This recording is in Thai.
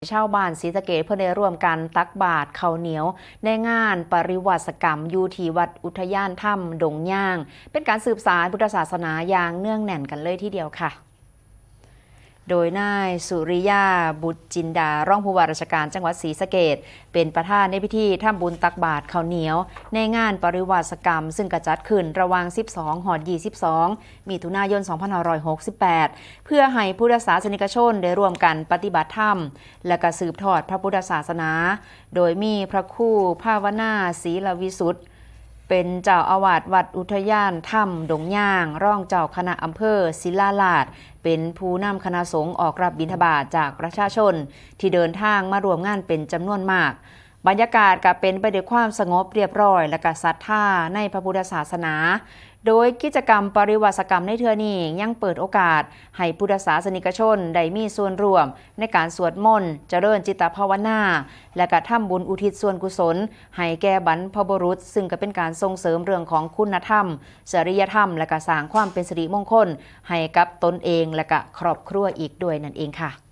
ชาวบ้านศรีสะเกษเพื่อได้ร่วมกันตักบาตรข้าวเหนียวในงานปริวาสกรรมอยู่ที่วัดอุทยานถ้ำดงย่างเป็นการสืบสานพุทธศาสนาอย่างเนื่องแน่นกันเลยทีเดียวค่ะโดยนายสุริยาบุตรจินดารองผู้ว่าราชการจังหวัดศรีสะเกษเป็นประธานในพิธีทำบุญตักบาตรข้าวเหนียวในงานปริวาสกรรมซึ่งกระจัดขึ้นระหว่าง12 หอด 22 มิถุนายน 2568 เพื่อให้พุทธศาสนิกชนได้ร่วมกันปฏิบัติธรรมและก็สืบทอดพระพุทธศาสนาโดยมีพระครูภาวนาศรีลวิสุทธิ์เป็นเจ้าอาวาสวัดอุทยานถ้ำดงย่างร่องเจ้าคณะอำเภอศิลาลาดเป็นผู้นำคณะสงฆ์ออกรับบิณฑบาตจากประชาชนที่เดินทางมารวมงานเป็นจำนวนมากบรรยากาศก็เป็นไปด้วยความสงบเรียบร้อยและก็ศรัทธาในพระพุทธศาสนาโดยกิจกรรมปริวาสกรรมในเทื่อนี้ยังเปิดโอกาสให้พุทธศาสนิกชนได้มีส่วนร่วมในการสวดมนต์เจริญจิตภาวนาและก็ทำบุญอุทิศส่วนกุศลให้แก่บรรพบุรุษซึ่งก็เป็นการส่งเสริมเรื่องของคุณธรรมจริยธรรมและก็สร้างความเป็นสิริมงคลให้กับตนเองและก็ครอบครัวอีกด้วยนั่นเองค่ะ